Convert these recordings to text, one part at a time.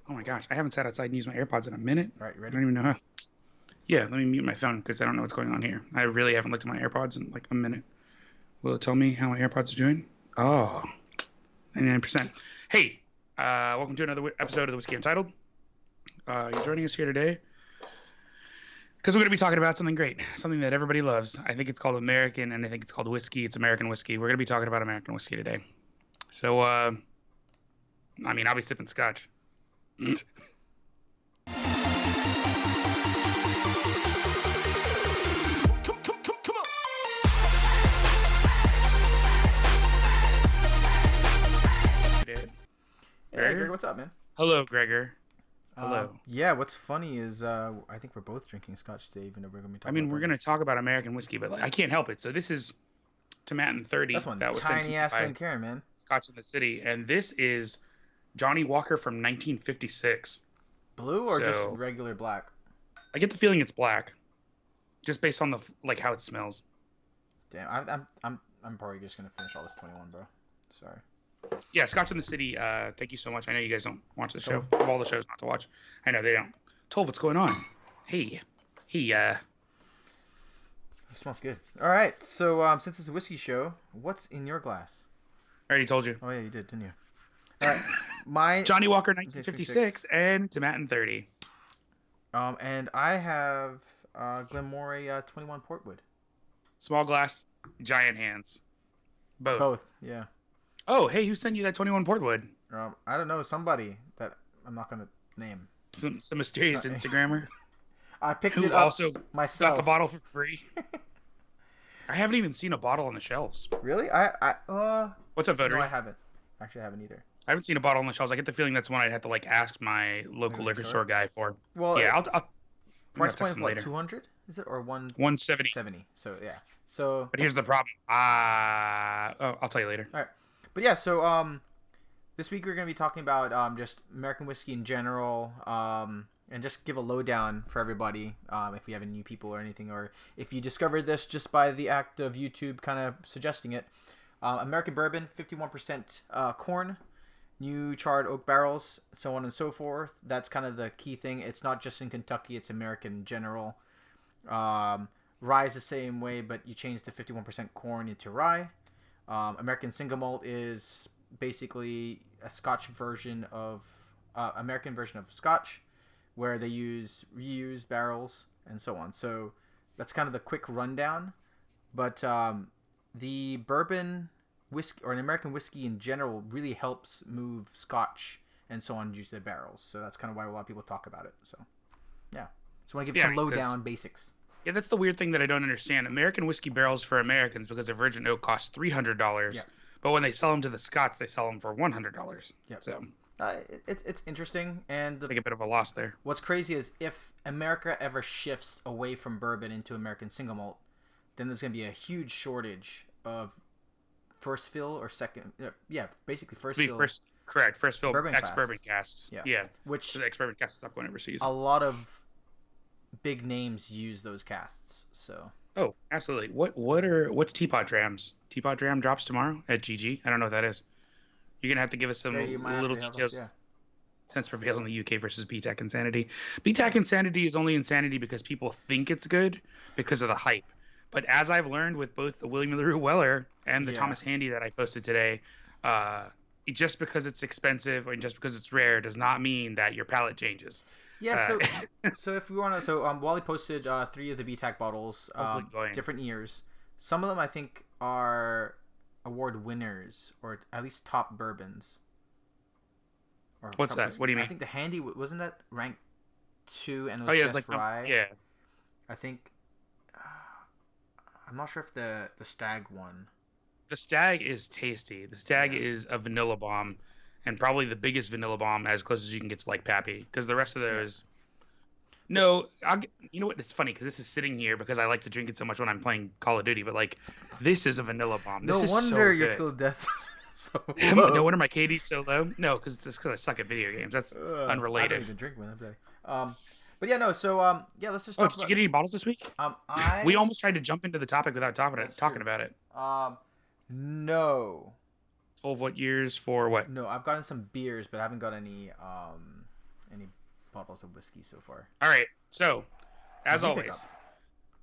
Oh my gosh, I haven't sat outside and used my AirPods in a minute. All right, you I ready? don't even know how. Yeah, let me mute my phone because I don't know what's going on here. I really haven't looked at my AirPods in like a minute. Will it tell me how my AirPods are doing? Oh, 99%. Hey, welcome to another episode of the Whiskey Untitled. You're joining us here today because we're going to be talking about something great, something that everybody loves. I think it's called American, and I think it's called whiskey. It's American whiskey. We're going to be talking about American whiskey today. So, I'll be sipping scotch. Hey, Greg, what's up, man? Hello, Gregor. Hello. Yeah, what's funny is I think we're both drinking scotch today, even though we're going to be talking about We're going to talk about American whiskey, but I can't help it. So this is Tomatin 30 That's one that was sent to me tiny-ass by Glencairn, man. Scotch in the City, and this is Johnny Walker from 1956. Blue or just regular black? I get the feeling it's black, just based on the how it smells. Damn, I'm probably just gonna finish all this 21, bro. Sorry. Yeah, Scotch in the City. Thank you so much. I know you guys don't watch the show. Of all the shows not to watch, I know they don't. 12, what's going on? Hey. It smells good. All right, so since it's a whiskey show, what's in your glass? I already told you. Oh yeah, you did, didn't you? All right, my Johnny Walker 1956 and Tomatin 30. And I have Glenmorangie 21 Portwood. Small glass, giant hands. Both. Yeah. Oh, hey, who sent you that 21 Portwood? I don't know, somebody that I'm not gonna name. Some mysterious Instagrammer. I picked who it up also myself. Got the bottle for free. I haven't even seen a bottle on the shelves. Really? What's up, Votary? No, I haven't. Actually, I haven't either. I haven't seen a bottle on the shelves. I get the feeling that's one I'd have to ask my local liquor store guy for. Well, yeah, I'll price point of what, 200? Is it or 170? 70. So yeah. So. But here's the problem. I'll tell you later. All right. But yeah, so this week we're gonna be talking about just American whiskey in general, and just give a lowdown for everybody. If we have any new people or anything, or if you discovered this just by the act of YouTube kind of suggesting it. American bourbon, 51% corn, new charred oak barrels, so on and so forth. That's kind of the key thing. It's not just in Kentucky, it's American in general. Rye is the same way, but you change the 51% corn into rye. American Single Malt is basically a Scotch version of American version of Scotch, where they use reused barrels and so on. So that's kind of the quick rundown. But the bourbon whiskey or an American whiskey in general really helps move Scotch and so on use their barrels. So that's kind of why a lot of people talk about it. So yeah, so I want to give some lowdown basics. Yeah, that's the weird thing that I don't understand. American whiskey barrels for Americans, because the virgin oak costs $300, but when they sell them to the Scots, they sell them for $100. Yeah. So it's interesting, and take a bit of a loss there. What's crazy is if America ever shifts away from bourbon into American single malt, then there's going to be a huge shortage of first fill or second. Yeah, basically first fill. First fill bourbon ex-bourbon casks. Yeah. Which the ex-bourbon casks stop going overseas. A lot of big names use those casts. So. Oh, absolutely. What's Teapot Drams? Teapot Dram drops tomorrow at GG. I don't know what that is. You're gonna have to give us some little details. Since prevails in the UK versus BTAC Insanity. BTAC Insanity is only insanity because people think it's good because of the hype. But as I've learned with both the William LaRue Weller and the Thomas Handy that I posted today, just because it's expensive and just because it's rare does not mean that your palate changes. Yeah, so if we want to, Wally posted 3 of the BTAC bottles, different years. Some of them I think are award winners or at least top bourbons. Or what's that? What do you mean? I think the Handy wasn't that ranked 2 and it was best rye. Yeah. I think I'm not sure if the Stag won. The Stag is tasty. The Stag is a vanilla bomb, and probably the biggest vanilla bomb as close as you can get to Pappy, because the rest of those. No, you know what? It's funny because this is sitting here because I like to drink it so much when I'm playing Call of Duty. But this is a vanilla bomb. This is so wonder good. your kill deaths so low. No wonder my KD's so low. No, because it's because I suck at video games. That's unrelated. I don't even drink when I play. But yeah, no. So let's just. Did you get any bottles this week? We almost tried to jump into the topic without talking about it. No. 12 what years for what? No, I've gotten some beers, but I haven't got any any bottles of whiskey so far. All right. So, as What did you pick always, up?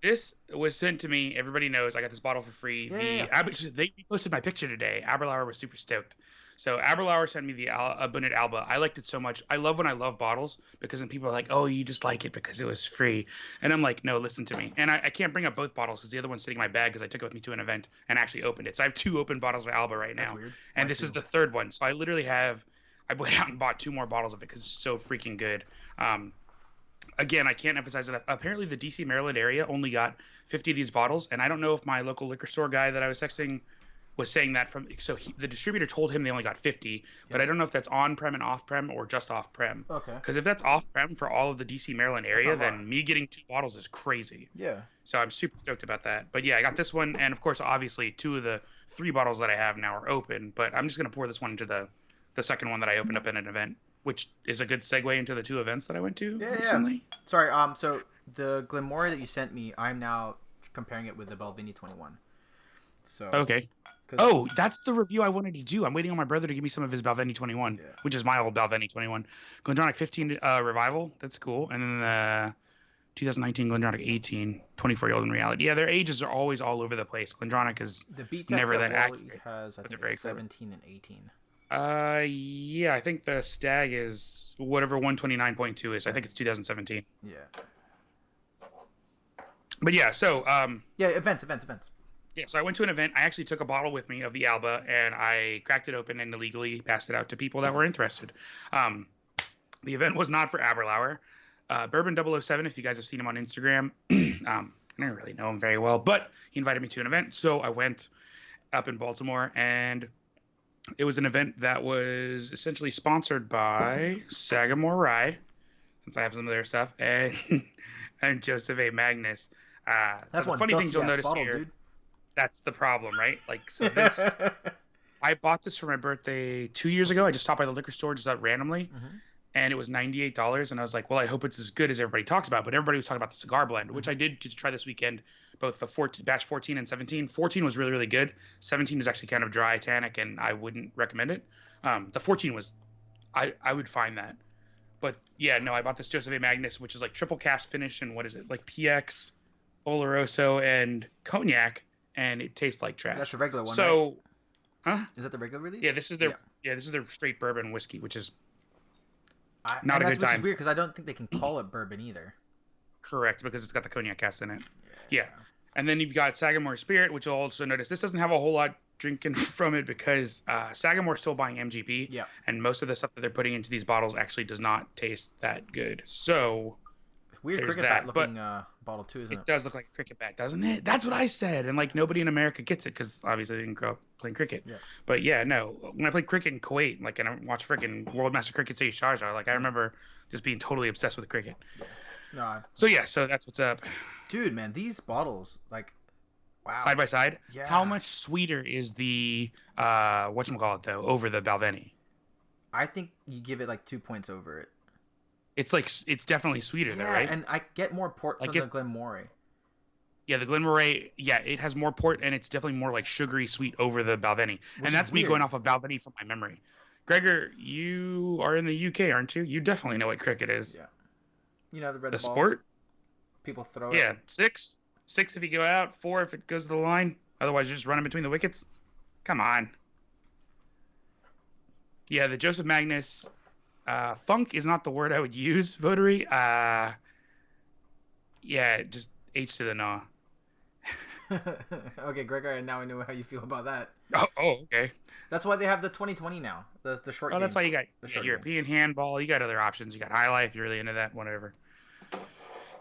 this was sent to me. Everybody knows I got this bottle for free. Yeah. They posted my picture today. Aberlour was super stoked. So Aberlour sent me the Abundant Alba. I liked it so much. I love when I love bottles because then people are like, "Oh, you just like it because it was free," and I'm like, "No, listen to me." And I can't bring up both bottles because the other one's sitting in my bag because I took it with me to an event and actually opened it. So I have 2 open bottles of Alba right That's now, weird. and Why this is two? the third one. So I literally have. I went out and bought 2 more bottles of it because it's so freaking good. Again, I can't emphasize enough. Apparently, the DC Maryland area only got 50 of these bottles, and I don't know if my local liquor store guy that I was texting was saying that from. So the distributor told him they only got 50, but I don't know if that's on-prem and off-prem or just off-prem. Okay. Because if that's off-prem for all of the DC Maryland area, not a lot. then me getting 2 bottles is crazy. Yeah. So I'm super stoked about that. But yeah, I got this one, and of course, obviously, 2 of the 3 bottles that I have now are open. But I'm just gonna pour this one into the second one that I opened up in an event, which is a good segue into the 2 events that I went to recently. Sorry. So the Glenmorangie that you sent me, I'm now comparing it with the Balvenie 21. So. Okay. Oh, that's the review I wanted to do. I'm waiting on my brother to give me some of his Balvenie 21, which is my old Balvenie 21. Glendronach 15 Revival, that's cool. And then the 2019 Glendronach 18, 24-year-old in reality. Yeah, their ages are always all over the place. Glendronach is never that accurate. Has, I think, 17 and 18. Yeah, I think the Stag is whatever 129.2 is. I think it's 2017. Yeah. But yeah, so events. Yeah, so I went to an event. I actually took a bottle with me of the Alba, and I cracked it open and illegally passed it out to people that were interested. The event was not for Aberlour. Bourbon 007, if you guys have seen him on Instagram, I don't really know him very well, but he invited me to an event, so I went up in Baltimore, and it was an event that was essentially sponsored by Sagamore Rye, since I have some of their stuff, and and Joseph A. Magnus. That's so the one funny things you'll notice bottle, here. Dude. That's the problem, right? Like, so this, I bought this for my birthday 2 years ago. I just stopped by the liquor store just randomly, and it was $98. And I was like, well, I hope it's as good as everybody talks about. But everybody was talking about the cigar blend, which I did get to try this weekend, both the batch 14 and 17. 14 was really, really good. 17 is actually kind of dry, tannic, and I wouldn't recommend it. The 14 was, I would find that. But yeah, no, I bought this Joseph A. Magnus, which is like triple cast finish, and what is it? Like PX, Oloroso, and Cognac. And it tastes like trash. That's the regular one. So, right? Huh? Is that the regular release? Yeah, this is their straight bourbon whiskey, which is not a good time. Which is weird because I don't think they can call it bourbon either. Correct, because it's got the cognac cast in it. Yeah. And then you've got Sagamore Spirit, which you'll also notice this doesn't have a whole lot drinking from it because Sagamore's still buying MGP. Yeah. And most of the stuff that they're putting into these bottles actually does not taste that good. So it's weird cricket bat looking bottle too, isn't it? It does look like a cricket bat, doesn't it? That's what I said. And like nobody in America gets it because obviously they didn't grow up playing cricket. Yeah. But yeah, no. When I played cricket in Kuwait, like, and I watched freaking World Master Cricket say Sharjah, like I remember just being totally obsessed with cricket. No. So yeah, so that's what's up. Dude, man, these bottles, like, wow. Side by side. Yeah. How much sweeter is the whatchamacallit though over the Balvenie? I think you give it like 2 points over it. It's like it's definitely sweeter though, right? And I get more port from the Glenmorangie. Yeah, the Glenmorangie, yeah, it has more port and it's definitely more like sugary sweet over the Balvenie. And that's me going off of Balvenie from my memory. Gregor, you are in the UK, aren't you? You definitely know what cricket is. Yeah. You know the red the ball. Sport? People throw it. Yeah, 6. 6 if you go out, 4 if it goes to the line. Otherwise, you just run in between the wickets. Come on. Yeah, the Joseph Magnus. Funk is not the word I would use, Votary. Yeah, just H to the gnaw. Okay, Gregor, now I know how you feel about that. Oh, okay. That's why they have the 2020 now. The short games. That's why you got European handball. You got other options. You got High Life. You're really into that, whatever.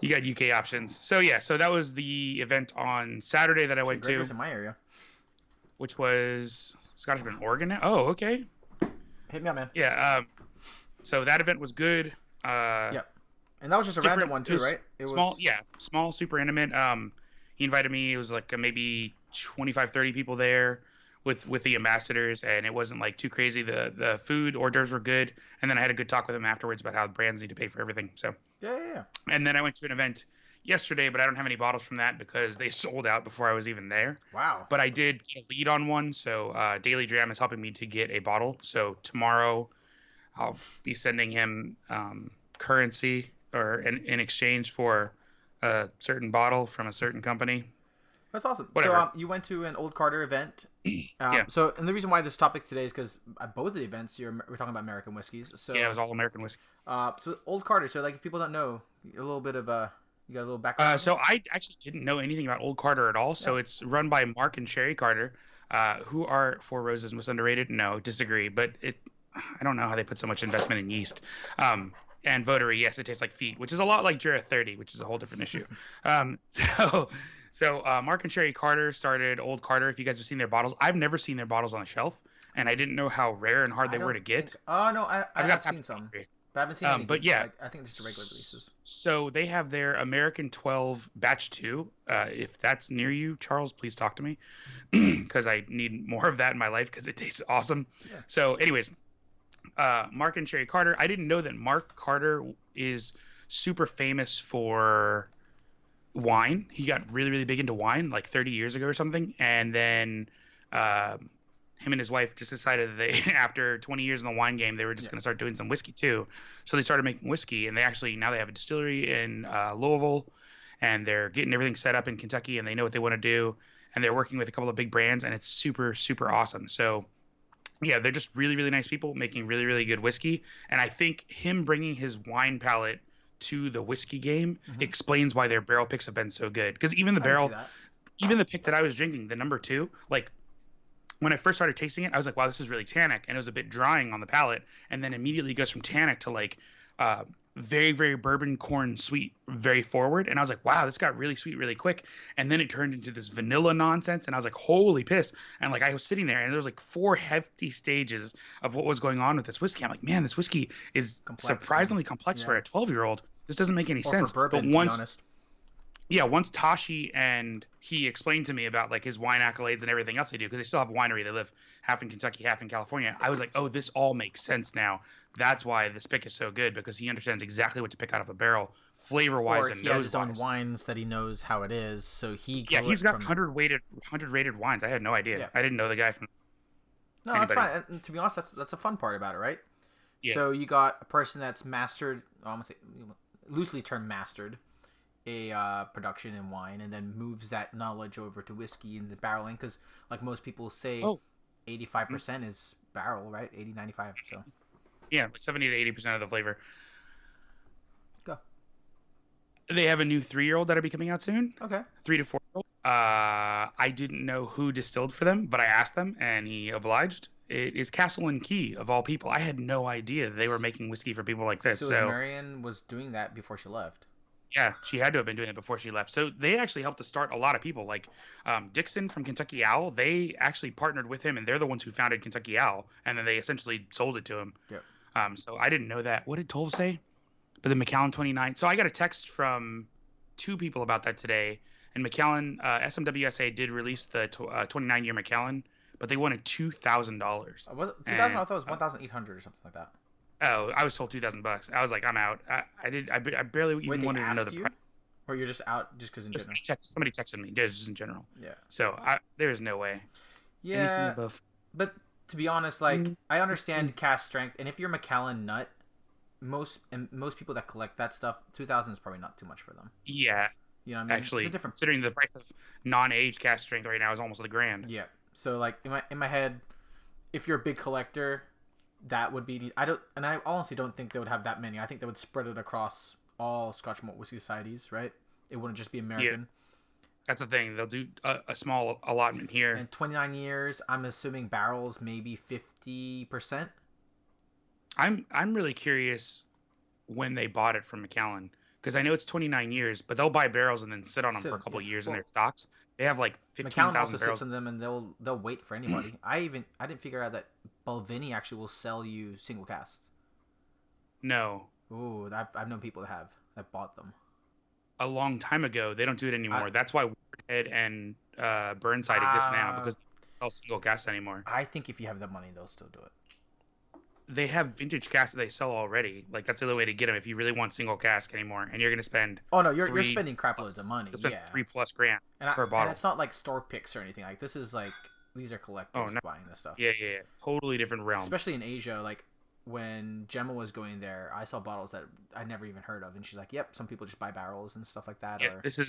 You got UK options. So yeah, so that was the event on Saturday that I went Gregor's in my area. Which was Scottish in Oregon now? Oh, okay. Hit me up, man. Yeah, so that event was good. Yep. And that was just a random one too, right? It small, was small, super intimate. He invited me. It was like maybe 25, 30 people there with the ambassadors, and it wasn't like too crazy. The food hors d'oeuvres were good, and then I had a good talk with him afterwards about how brands need to pay for everything. So yeah. And then I went to an event yesterday, but I don't have any bottles from that because they sold out before I was even there. Wow. But I did get a lead on one, so Daily Dram is helping me to get a bottle. So tomorrow I'll be sending him currency or in exchange for a certain bottle from a certain company. That's awesome. Whatever. So you went to an Old Carter event. Yeah. So, and the reason why this topic today is because at both of the events we're talking about American whiskeys. So Yeah, it was all American whiskey. So Old Carter. So like if people don't know, a little bit of you got a little background. So I actually didn't know anything about Old Carter at all. So it's run by Mark and Sherry Carter, who are Four Roses most underrated. No, disagree. But I don't know how they put so much investment in yeast. And Votary, yes, it tastes like feet, which is a lot like Jura 30, which is a whole different issue. So Mark and Sherry Carter started Old Carter. If you guys have seen their bottles, I've never seen their bottles on the shelf, and I didn't know how rare and hard they were to get. Oh no, I have seen some, but I haven't seen any. But yeah, I think just the regular releases. So they have their American 12 Batch 2. If that's near you, Charles, please talk to me, because I need more of that in my life because it tastes awesome. Yeah. So anyways, Mark and Sherry Carter. I didn't know that Mark Carter is super famous for wine. He got really, really big into wine like 30 years ago or something. And then him and his wife just decided that they, after 20 years in the wine game, they were just going to start doing some whiskey too. So they started making whiskey, and now they have a distillery in Louisville, and they're getting everything set up in Kentucky, and they know what they want to do. And they're working with a couple of big brands, and it's super, super awesome. So yeah, they're just really, really nice people making really, really good whiskey. And I think him bringing his wine palette to the whiskey game explains why their barrel picks have been so good. Because even the pick that I was drinking, the number 2, like when I first started tasting it, I was like, wow, this is really tannic. And it was a bit drying on the palate. And then immediately goes from tannic to like very, very bourbon corn sweet, very forward. And I was like, wow, this got really sweet really quick. And then it turned into this vanilla nonsense. And I was like, holy piss. And like I was sitting there and there was like 4 hefty stages of what was going on with this whiskey. I'm like, man, this whiskey is surprisingly complex for a 12-year-old. This doesn't make any sense. For bourbon, to be honest. Yeah, once Tashi and he explained to me about like his wine accolades and everything else they do, because they still have a winery. They live half in Kentucky, half in California. I was like, oh, this all makes sense now. That's why this pick is so good, because he understands exactly what to pick out of a barrel, flavor-wise and nose-wise. He has his own wines that he knows how it is, so he's got 100 rated wines. I had no idea. Yeah. I didn't know the guy from. No, anybody. That's fine. And to be honest, that's a fun part about it, right? Yeah. So you got a person that's mastered, I'm gonna say loosely termed mastered, a production in wine, and then moves that knowledge over to whiskey and the barreling, because like most people say 85% is barrel, right? 80-95. So yeah, like 70 to 80% of the flavor. Go. They have a new 3-year-old that'll be coming out soon. Okay. 3 to 4-year-old. I didn't know who distilled for them, but I asked them and he obliged. It is Castle and Key, of all people. I had no idea they were making whiskey for people like this. So Marion was doing that before she left. Yeah, she had to have been doing it before she left. So they actually helped to start a lot of people. Like Dixon from Kentucky Owl, they actually partnered with him, and they're the ones who founded Kentucky Owl, and then they essentially sold it to him. Yeah. So I didn't know that. What did Tolv say? But the Macallan 29. So I got a text from 2 people about that today. And Macallan, SMWSA did release the 29-year Macallan, but they wanted $2,000. Was it 2,000? I thought it was 1,800 or something like that. Oh, I was told $2,000. I was like, I'm out. I barely even wanted to know the price. Or you're just out just because in general? Somebody texted me, just in general. Yeah. So there's no way. Yeah. But to be honest, like I understand cast strength, and if you're Macallan nut, most people that collect that stuff, 2,000 is probably not too much for them. Yeah. You know what I mean? Actually, considering the price of non-aged cast strength right now is almost $1,000. Yeah. So like in my head, if you're a big collector, that would be. I honestly don't think they would have that many. I think they would spread it across all Scotch Malt Whiskey Societies, right? It wouldn't just be American. Yeah. That's the thing. They'll do a small allotment here. In 29 years, I'm assuming barrels maybe 50%. I'm really curious when they bought it from Macallan, because I know it's 29 years, but they'll buy barrels and then sit on them for a couple of years in their stocks. They have like 15,000 barrels. Macallan also sits in them, and they'll wait for anybody. I didn't figure out that Balvenie actually will sell you single casts. No. Ooh, I've known people that bought them a long time ago. They don't do it anymore. That's why Warhead and Burnside exist now, because they don't sell single casts anymore. I think if you have the money, they'll still do it. They have vintage casks that they sell already. Like that's the other way to get them if you really want single cask anymore, and you're gonna spend. Oh no, you're spending crap loads of money. Yeah, $3+ grand per bottle. And it's not like store picks or anything. Like this is like these are collectors buying this stuff. Yeah, totally different realm. Especially in Asia, like when Gemma was going there, I saw bottles that I never even heard of, and she's like, "Yep, some people just buy barrels and stuff like that." Yeah, Or it's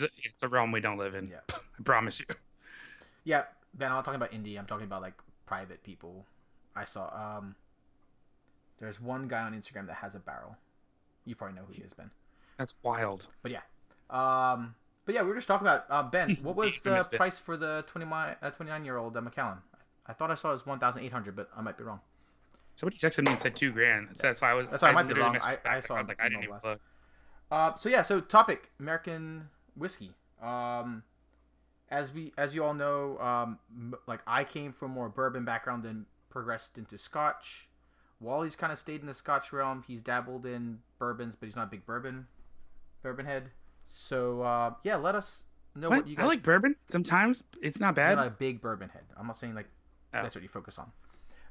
a realm we don't live in. yeah, I promise you. yeah. Ben, I'm not talking about indie. I'm talking about like private people. I saw there's one guy on Instagram that has a barrel. You probably know who he is, Ben. That's wild. But yeah, we were just talking about Ben. What was the price for the 29-year-old Macallan? I thought I saw it was 1,800, but I might be wrong. Somebody texted me and said 2 grand. That's why I might be wrong. I saw. I was like, I didn't even look. So topic American whiskey. As you all know, like I came from more bourbon background, then progressed into Scotch. Wally's kind of stayed in the Scotch realm. He's dabbled in bourbons, but he's not a big bourbon head. So let us know what you guys. I like bourbon. Sometimes it's not bad. You're not a big bourbon head. I'm not saying like that's what you focus on.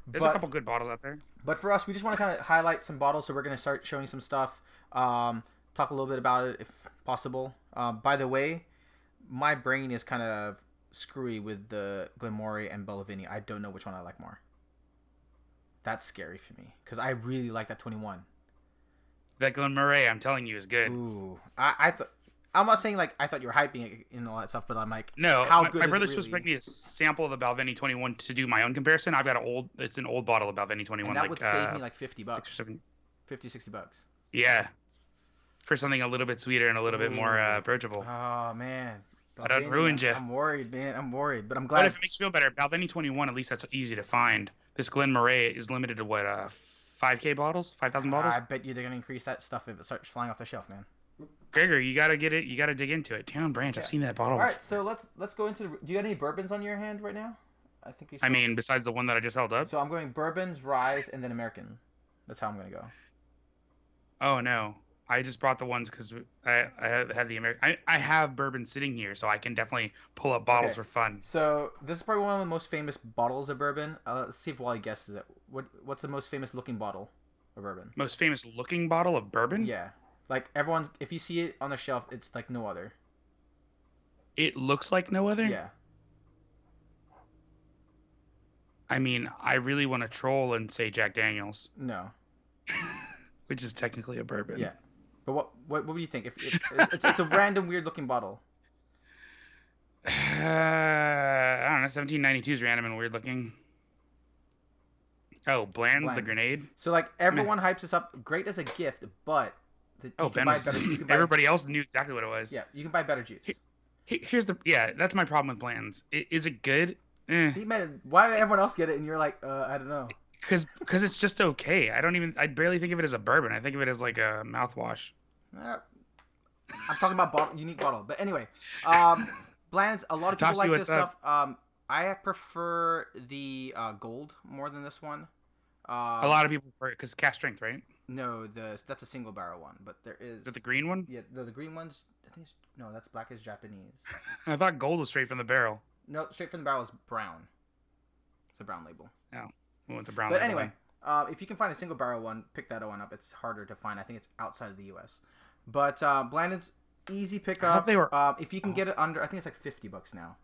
There's a couple good bottles out there. But for us, we just want to kind of highlight some bottles, so we're going to start showing some stuff. Talk a little bit about it if possible. By the way, my brain is kind of screwy with the Glenmorangie and Bellavini. I don't know which one I like more. That's scary for me because I really like that 21. That Glenmorangie, I'm telling you, is good. Ooh, I thought. I'm not saying like I thought you were hyping it and all that stuff, but I'm like, no. How good? My brother's supposed to bring me a sample of the Balvenie 21 to do my own comparison. I've got it's an old bottle of Balvenie 21. And that would save me like $50, 6 or 7. $50-$60. Yeah, for something a little bit sweeter and a little bit more approachable. Oh man, I don't ruin you. I'm worried, man. I'm worried, but I'm glad. But if it makes you feel better, Balvenie 21, at least that's easy to find. This Glenmorangie is limited to what 5K bottles, 5,000 bottles. I bet you they're gonna increase that stuff if it starts flying off the shelf, man. Gregor, you gotta get it. You gotta dig into it. Town Branch. I've seen that bottle. All right, so let's go into. Do you got any bourbons on your hand right now? I think you. I mean, besides the one that I just held up. So I'm going bourbons, rye, and then American. That's how I'm gonna go. Oh no, I just brought the ones because I have the American. I have bourbon sitting here, so I can definitely pull up bottles for fun. So this is probably one of the most famous bottles of bourbon. Let's see if Wally guesses it. What's the most famous looking bottle of bourbon? Most famous looking bottle of bourbon? Yeah. Like everyone's, if you see it on the shelf, it's like no other. It looks like no other? Yeah. I mean, I really want to troll and say Jack Daniels. No. Which is technically a bourbon. Yeah. But what do you think? If it's a random weird looking bottle. I don't know. 1792 is random and weird looking. Oh, Bland's the Grenade. So like everyone hypes this up, great as a gift, but everybody else knew exactly what it was. Yeah, you can buy better juice. Here's that's my problem with Bland's. Is it good? See, man, why did everyone else get it and you're like, I don't know. Because it's just okay. I barely think of it as a bourbon. I think of it as like a mouthwash. I'm talking about unique bottle. But anyway, Bland's, a lot of people like this stuff. I prefer the gold more than this one. A lot of people prefer it because cast strength, right? No, that's a single barrel one, but there is. Is it the green one? Yeah, the green ones. I think that's black is Japanese. I thought gold was straight from the barrel. No, straight from the barrel is brown. It's a brown label. Oh, we went the brown. But label anyway, if you can find a single barrel one, pick that one up. It's harder to find. I think it's outside of the U.S. But Bland's easy pickup. They were. If you can get it under, I think it's like $50 now.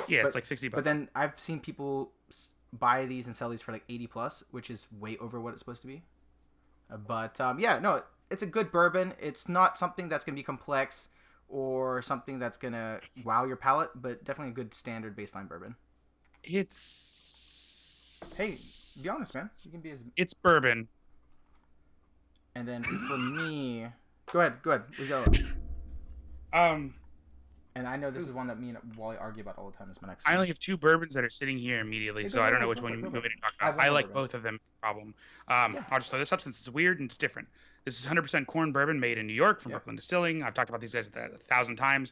Yeah, it's like $60. But then I've seen people buy these and sell these for like $80+, which is way over what it's supposed to be. But it's a good bourbon. It's not something that's gonna be complex or something that's gonna wow your palate, but definitely a good standard baseline bourbon. Hey, be honest, man. You can be as. It's bourbon. And then for me, go ahead. We go. And I know this is one that me and Wally argue about all the time. Is my next. I only have 2 bourbons that are sitting here immediately, so I don't know which one you want me to talk about. I like both of them. Problem. I'll just throw this up since it's weird and it's different. This is 100% corn bourbon made in New York from Brooklyn Distilling. I've talked about these guys 1,000 times.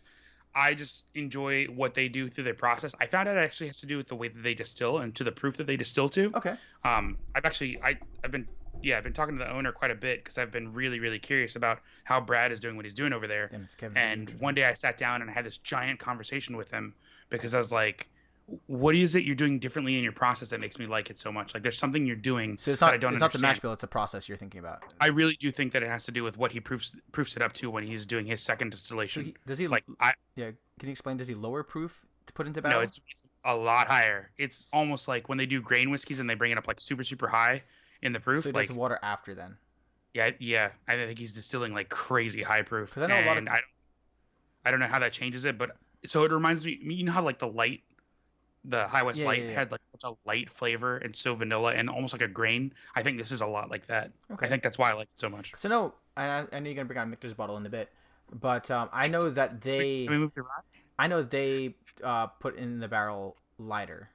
I just enjoy what they do through their process. I found out it actually has to do with the way that they distill and to the proof that they distill to. Okay. I've been talking to the owner quite a bit because I've been really, really curious about how Brad is doing what he's doing over there. Damn, it's Caveman. And one day I sat down and I had this giant conversation with him because I was like, what is it you're doing differently in your process that makes me like it so much? Like there's something you're doing so it's that not, I don't it's understand. not the mash bill, it's a process you're thinking about. I really do think that it has to do with what he proofs it up to when he's doing his second distillation. So does he can you explain, does he lower proof to put into barrel? No, it's a lot higher. It's almost like when they do grain whiskeys and they bring it up like super, super high. in the So proof. he does Like, the water after then. yeah. I think he's distilling like crazy high proof, Because I know a lot of. and I don't know how that changes it, but so it reminds me. You know how like the High West Yeah, yeah, Light yeah. had like such a light flavor and so vanilla and almost like a grain. I think this is a lot like that. I Okay. think that's why I like it so much. So no, I know you're gonna bring out Michter's bottle in a bit, but I know that Can we move to rye? they put in the barrel lighter,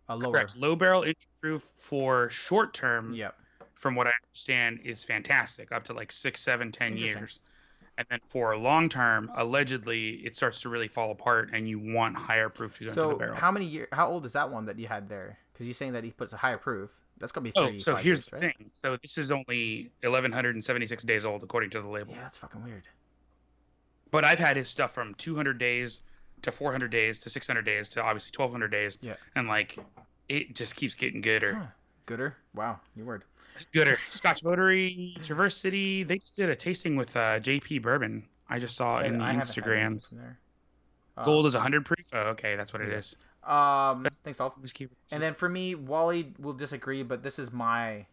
a lower. Correct. Low barrel entry proof for short term, Yep. from what I understand, is fantastic, up to like 6, 7, 10 Interesting. years. And then for long term, allegedly, it starts to really fall apart, and you want higher proof to go into the So barrel. how many year? How old is that one that you had there? Because you're saying that he puts a higher proof. That's gonna be Oh, so 35 here's years, the right? thing. So this is only 1,176 days old, according to the label. Yeah, that's fucking weird. But I've had his stuff from 200 days to 400 days to 600 days to obviously 1,200 days. Yeah. And like, it just keeps getting gooder. Huh. Gooder. Wow, new word. Gooder. Scotch Votary, Traverse City. They just did a tasting with JP Bourbon. I just saw Said in the I haven't had Instagram. anything there. Gold is 100 proof. Oh, okay, that's what it is. Thanks, Dolph. Whiskey. And then for me, Wally will disagree, but this is my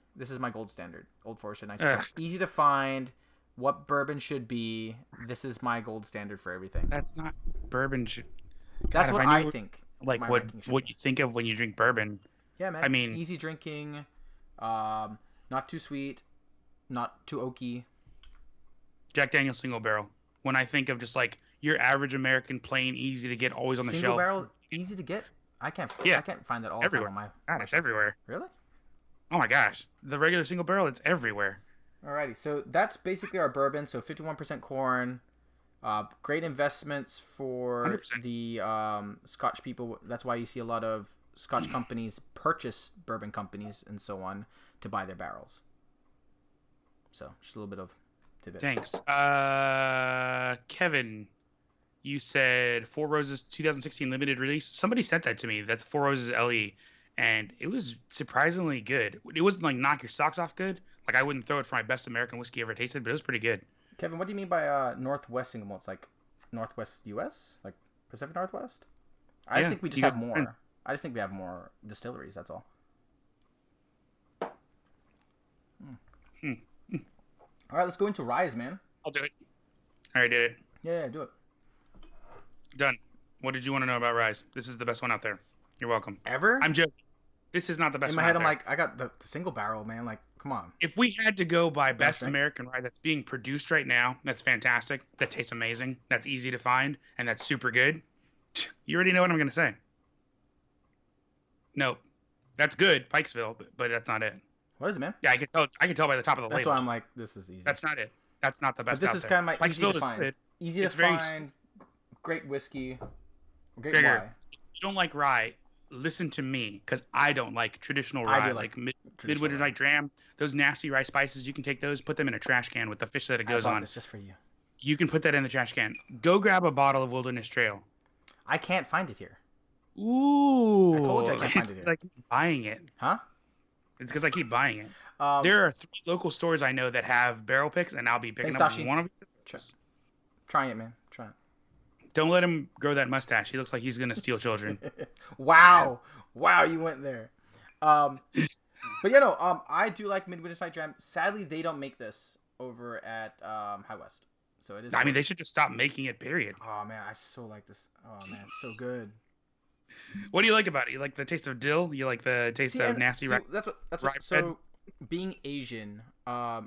gold standard. Old Forester 19. Ugh. Easy to find. What bourbon should be. This is my gold standard for everything. That's not bourbon. That's God, what if I I knew, think. Like my what ranking should what be. you think of when you drink bourbon. Yeah, man. I mean, easy drinking. Not too sweet. Not too oaky. Jack Daniel's single barrel. When I think of just like your average American, plain, easy to get, always on the Single shelf. barrel, easy to get. I can't find that all Everywhere. the time on God, my it's shelf. everywhere. Really? Oh my gosh, the regular single barrel, it's everywhere. Alrighty, so that's basically our bourbon. So 51% corn. Great investments for 100%. the Scotch people. That's why you see a lot of Scotch companies purchase bourbon companies and so on to buy their barrels. So just a little bit of tidbit. Thanks. Kevin, you said Four Roses 2016 limited release. Somebody sent that to me. That's Four Roses LE, and it was surprisingly good. It wasn't like knock your socks off good. Like I wouldn't throw it for my best American whiskey ever tasted, but it was pretty good. Kevin, what do you mean by Northwest single malts? Like Northwest U.S., like Pacific Northwest? I just think we just have more. Friends. I just think we have more distilleries. That's all. All right, let's go into Rise, man. I'll do it. I already did it. Yeah, do it. Done. What did you want to know about Rise? This is the best one out there. You're welcome. Ever? I'm joking. This is not the best In my one head, out I'm there. like, I got the single barrel, man. Like, come on. If we had to go by best drink? American rye that's being produced right now, that's fantastic. That tastes amazing. That's easy to find, and that's super good. You already know what I'm going to say. No, that's good, Pikesville, but that's not it. What is it, man? Yeah, I can tell. I can tell by the top of the That's label. why I'm like, this is easy. That's not it. That's not the but best. this out is there. kind of my easy Pikesville to is find. good. Easy to It's very- find. Great whiskey. Great Gregor, rye. if you don't like rye, listen to me, because I don't like traditional I rye, do like traditional midwinter rye. night dram. Those nasty rye spices, you can take those, put them in a trash can with the fish that it goes I bought on. this just for you. You can put that in the trash can. Go grab a bottle of Wilderness Trail. I can't find it here. Ooh, I told you I can't find it's it 'cause here. I keep buying it. Huh? It's because I keep buying it. Um, There are 3 local stores I know that have barrel picks, and I'll be picking Thanks, up Dashi. one of them. Trying it, man. Trying Don't let him grow that mustache. He looks like he's gonna steal children. it. Wow. Wow, you went there. But yeah, no, I do like Midwinter Night Dram. Sadly, they don't make this over at High West. So it is. I mean, they should just stop making it. Period. Oh man, I so like this. Oh man, it's so good. What do you like about it? You like the taste of dill? You like the taste See, of and nasty so rye? that's what. rye So, being Asian, I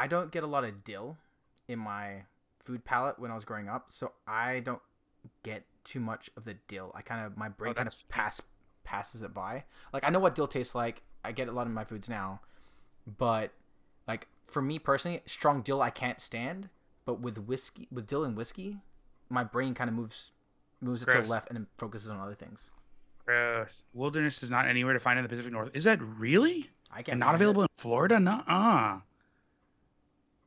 don't get a lot of dill in my food palette when I was growing up, so I don't get too much of the dill. I kind of my brain kind that's of passes it by. Like I know what dill tastes like. I get a lot of my foods now, but like for me personally, strong dill I can't stand. But with whiskey, with dill and whiskey, my brain kind of moves it to Gross. the left and then focuses on other things. Gross. Wilderness is not anywhere to find in the Pacific North. Is that really? I can't. And not find available it. in Florida? Nuh-uh.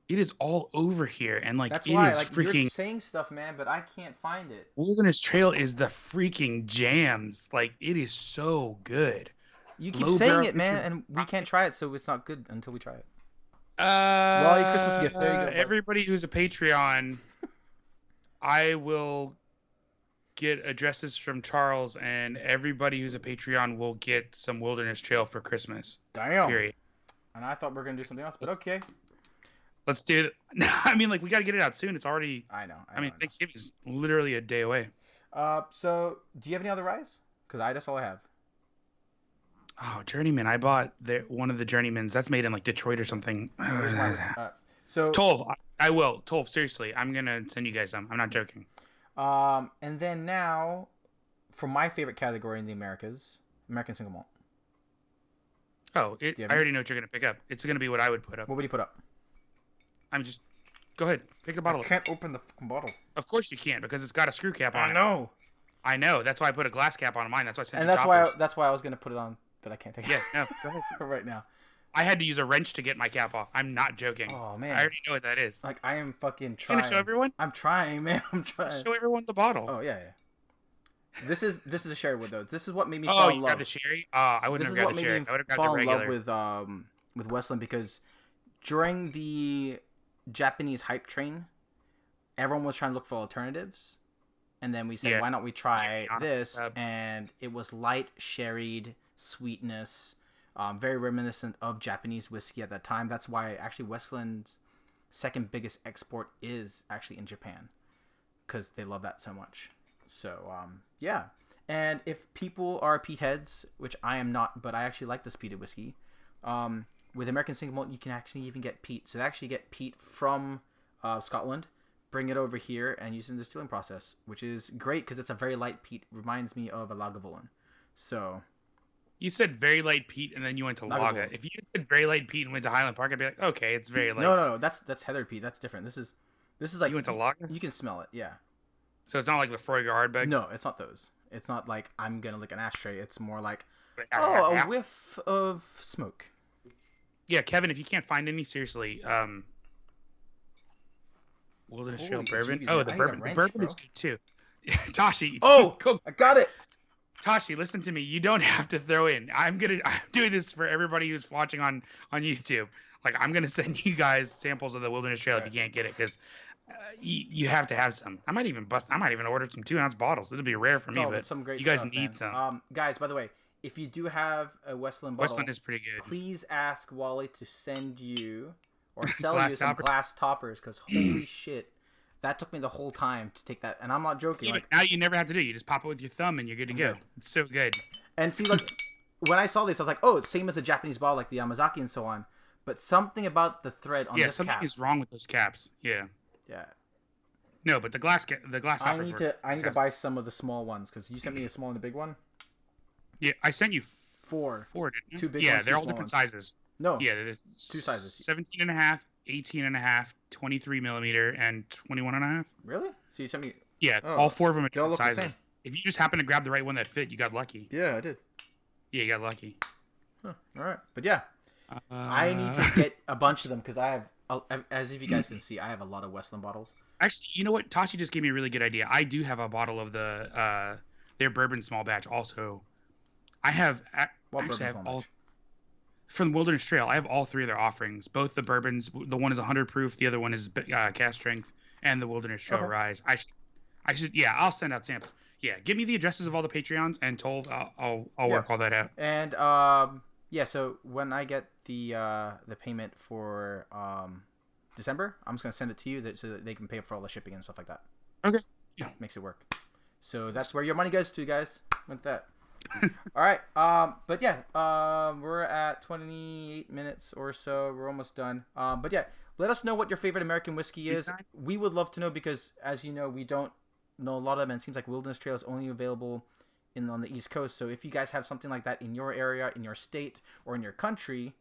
It is all over here, and like That's it why, is like, freaking. you're saying stuff, man, but I can't find it. Wilderness Trail is the freaking jams. Like it is so good. You keep Low saying barrel it, man, entry- and we can't try it, so it's not good until we try it. Well, your Christmas gift. There you go, bud. Everybody who's a Patreon, I will get addresses from Charles, and everybody who's a Patreon will get some Wilderness Trail for Christmas. Damn. Period. And I thought we were gonna do something else, but okay. Let's do it. I mean, like, we got to get it out soon. It's already. I know. I mean, Thanksgiving is literally a day away. So do you have any other ryes? Because that's all I have. Oh, Journeyman! I bought one of the Journeymans. That's made in like Detroit or something. Where's mine? So Tolv, I will. Tolv, seriously, I'm gonna send you guys some. I'm not joking. And then now, for my favorite category in the Americas, American Single Malt. Oh, I already know what you're gonna pick up. It's gonna be what I would put up. What would you put up? I'm just. Go ahead, pick the bottle. I can't open the fucking bottle. Of course you can't, because it's got a screw cap on it. I know. That's why I put a glass cap on mine. That's why I sent you toppers. That's why I was gonna put it on, but I can't take it. Yeah, no, go ahead. Right now. I had to use a wrench to get my cap off. I'm not joking. Oh man, I already know what that is. Like I am fucking trying. Can I show everyone? I'm trying, man. I'm trying. Show everyone the bottle. Oh yeah. This is a sherry wood though. This is what made me fall in love. Oh, you grabbed the sherry? I wouldn't have grabbed the sherry. I would have grabbed the regular. Fall in love with Westland because during the Japanese hype train, everyone was trying to look for alternatives, and then we said, why not we try this? And it was light sherried sweetness, very reminiscent of Japanese whiskey at that time. That's why actually Westland's second biggest export is actually in Japan, because they love that so much. So yeah, and if people are peat heads, which I am not, but I actually like this peated whiskey, with American Single Malt you can actually even get peat. So they actually get peat from Scotland, bring it over here and use it in the distilling process, which is great because it's a very light peat. Reminds me of a Lagavulin. So you said very light peat and then you went to Laga. If you said very light peat and went to Highland Park, I'd be like, okay, it's very light. No, that's heather peat. That's different. This is like you went to Laga. You can smell it, yeah. So it's not like the Freuger Hardbeg? No, it's not those. It's not like I'm gonna lick an ashtray. It's more like a whiff of smoke. Yeah, Kevin, if you can't find any, seriously, Wilderness Trail Bourbon. Oh, the Bourbon. The Bourbon is good too. Tashi. I got it. Tashi, listen to me. You don't have to throw in. I'm doing this for everybody who's watching on YouTube. Like, I'm gonna send you guys samples of the Wilderness Trail if you can't get it, because you have to have some. I might even order some 2-ounce bottles. It'll be rare for me, but some great you guys stuff, need some. Guys, by the way, if you do have a Westland bottle, Westland is pretty good. Please ask Wally to send you or sell you some glass toppers, because holy shit, that took me the whole time to take that, and I'm not joking. Yeah, now you never have to do it. You just pop it with your thumb and you're good to go. It's so good. And see, like, when I saw this, I was like, oh, it's same as a Japanese bottle, like the Yamazaki and so on. But something about the thread on this cap. Yeah, something is wrong with those caps. Yeah. Yeah. No, but the glass toppers. I need to buy some of the small ones, because you sent me a small and a big one. Yeah, I sent you four, didn't you? 2 big ones. Yeah, they're all different ones. sizes. No. Yeah, it's 2 sizes. 17 and a half, 18 and a half, 23 millimeter, and 21 and a half. Really? So you sent me. Yeah, all 4 of them are different sizes. If you just happen to grab the right one that fit, you got lucky. Yeah, I did. Yeah, you got lucky. Huh. All right, but yeah, I need to get a bunch of them, because I have, as if you guys can see, I have a lot of Westland bottles. Actually, you know what? Tachi just gave me a really good idea. I do have a bottle of their bourbon small batch also. I have from Wilderness Trail. I have all 3 of their offerings. Both the bourbons. The one is 100 proof. The other one is cast strength. And the Wilderness Trail Rise. I should. Yeah, I'll send out samples. Yeah, give me the addresses of all the Patreons and Tolv. I'll work all that out. And yeah. So when I get the payment for December, I'm just gonna send it to you so that they can pay for all the shipping and stuff like that. Okay. Yeah. Makes it work. So that's where your money goes to, guys. With that. All right. But yeah. We're at 28 minutes or so. We're almost done. But yeah, let us know what your favorite American whiskey is. We would love to know, because, as you know, we don't know a lot of them, and it seems like Wilderness Trail is only available on the East Coast. So if you guys have something like that in your area, in your state, or in your country,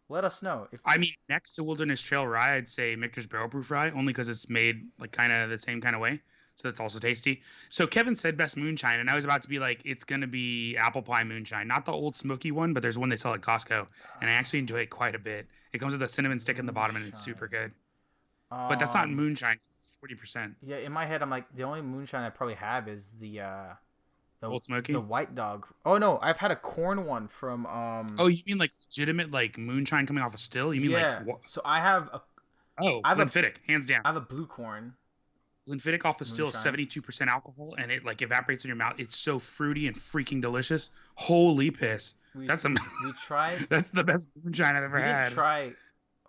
let us know. I mean, next to Wilderness Trail Rye, I'd say Michter's Barrel Proof Rye, only because it's made like kind of the same kind of way. So that's also tasty. So Kevin said best moonshine, and I was about to be like, it's going to be apple pie moonshine. Not the old smoky one, but there's one they sell at Costco, and I actually enjoy it quite a bit. It comes with a cinnamon stick in the bottom, and it's super good. But that's not moonshine. It's 40%. Yeah, in my head, I'm like, the only moonshine I probably have is the Old Smoky? The White Dog. Oh, no, I've had a corn one from... Oh, you mean like legitimate like moonshine coming off a still? You mean like... So I have a... Oh, Glenfiddich, hands down. I have a blue corn. Glenfiddich off the still, Moonshine. 72% alcohol, and it like evaporates in your mouth. It's so fruity and freaking delicious. Holy piss! We That's some. we tried. That's the best moonshine I've ever We had. didn't try.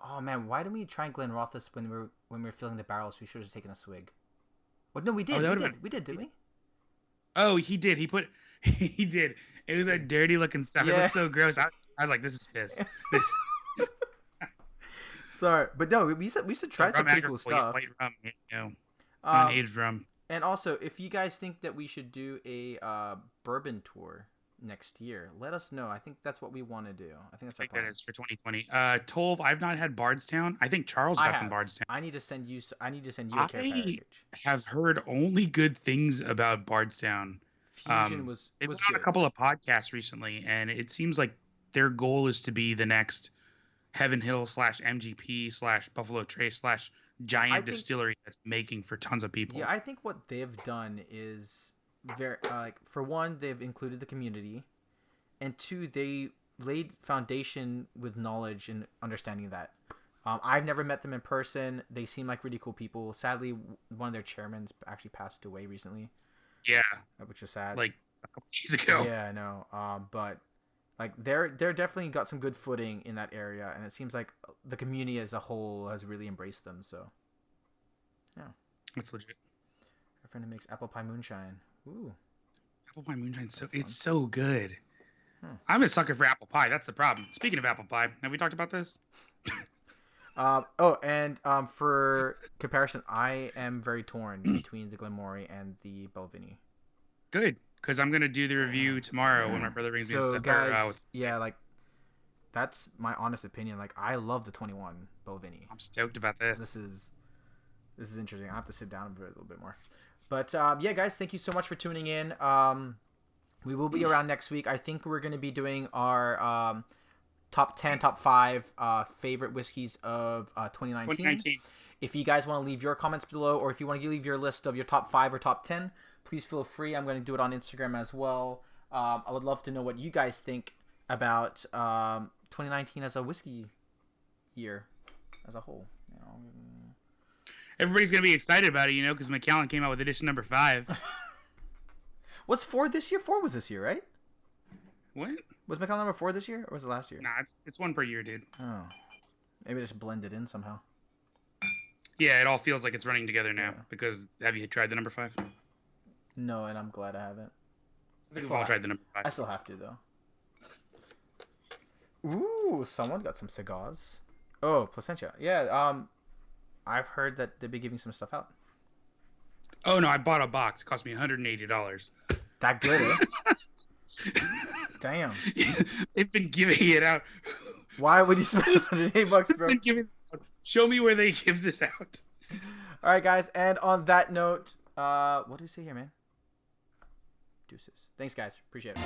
Oh man, why didn't we try Glenrothes when we were filling the barrels? We should have taken a swig. Oh no, we did. We did, didn't we? Oh, he did. He put. He did. It was a dirty looking stuff. It Yeah. looked so gross. I was like, this is piss. This. Sorry, but no, we should try some pretty cool stuff. White rum, unaged rum. And also, if you guys think that we should do a bourbon tour next year, let us know. I think that's what we want to do. I think that is for 2020. Tolv, I've not had Bardstown. I think Charles got some Bardstown. I need to send you a care package. I have heard only good things about Bardstown. Fusion They've was been on good. a couple of podcasts recently, and it seems like their goal is to be the next Heaven Hill / MGP / Buffalo Trace / giant distillery that's making for tons of people. Yeah, I think what they've done is very for one, they've included the community, and two, they laid foundation with knowledge and understanding that. I've never met them in person. They seem like really cool people. Sadly, one of their chairmans actually passed away recently. Yeah, which is sad. Like a couple days ago. Yeah, I know. But like they're definitely got some good footing in that area, and it seems like the community as a whole has really embraced them. So, yeah, that's legit. Our friend who makes apple pie moonshine. Ooh, apple pie moonshine, it's so good. I'm a sucker for apple pie. That's the problem. Speaking of apple pie, have we talked about this? For comparison, I am very torn between the Glenmorangie and the Balvenie. Good, because I'm gonna do the review tomorrow when my brother brings me. So guys, that's my honest opinion. Like, I love the 21 Balvenie. I'm stoked about this. This is interesting. I have to sit down a little bit more. But yeah, guys, thank you so much for tuning in. We will be around next week. I think we're gonna be doing our top 10, top 5 favorite whiskeys of 2019. If you guys want to leave your comments below, or if you want to leave your list of your top 5 or top 10, please feel free. I'm going to do it on Instagram as well. I would love to know what you guys think about 2019 as a whiskey year as a whole. Everybody's going to be excited about it, because Macallan came out with edition number 5. What's 4 this year? 4 was this year, right? What? Was Macallan number 4 this year, or was it last year? Nah, it's one per year, dude. Oh. Maybe just blended in somehow. Yeah, it all feels like it's running together now, because have you tried the number 5? No, and I'm glad I haven't. I think we've all tried the number 5. I still have to, though. Ooh, someone got some cigars. Oh, Placentia. Yeah, I've heard that they've been giving some stuff out. Oh, no, I bought a box. It cost me $180. That good, eh? Damn. They've been giving it out. Why would you spend $180, bro? Show me where they give this out. All right, guys. And on that note, what do we say here, man? Deuces. Thanks, guys. Appreciate it.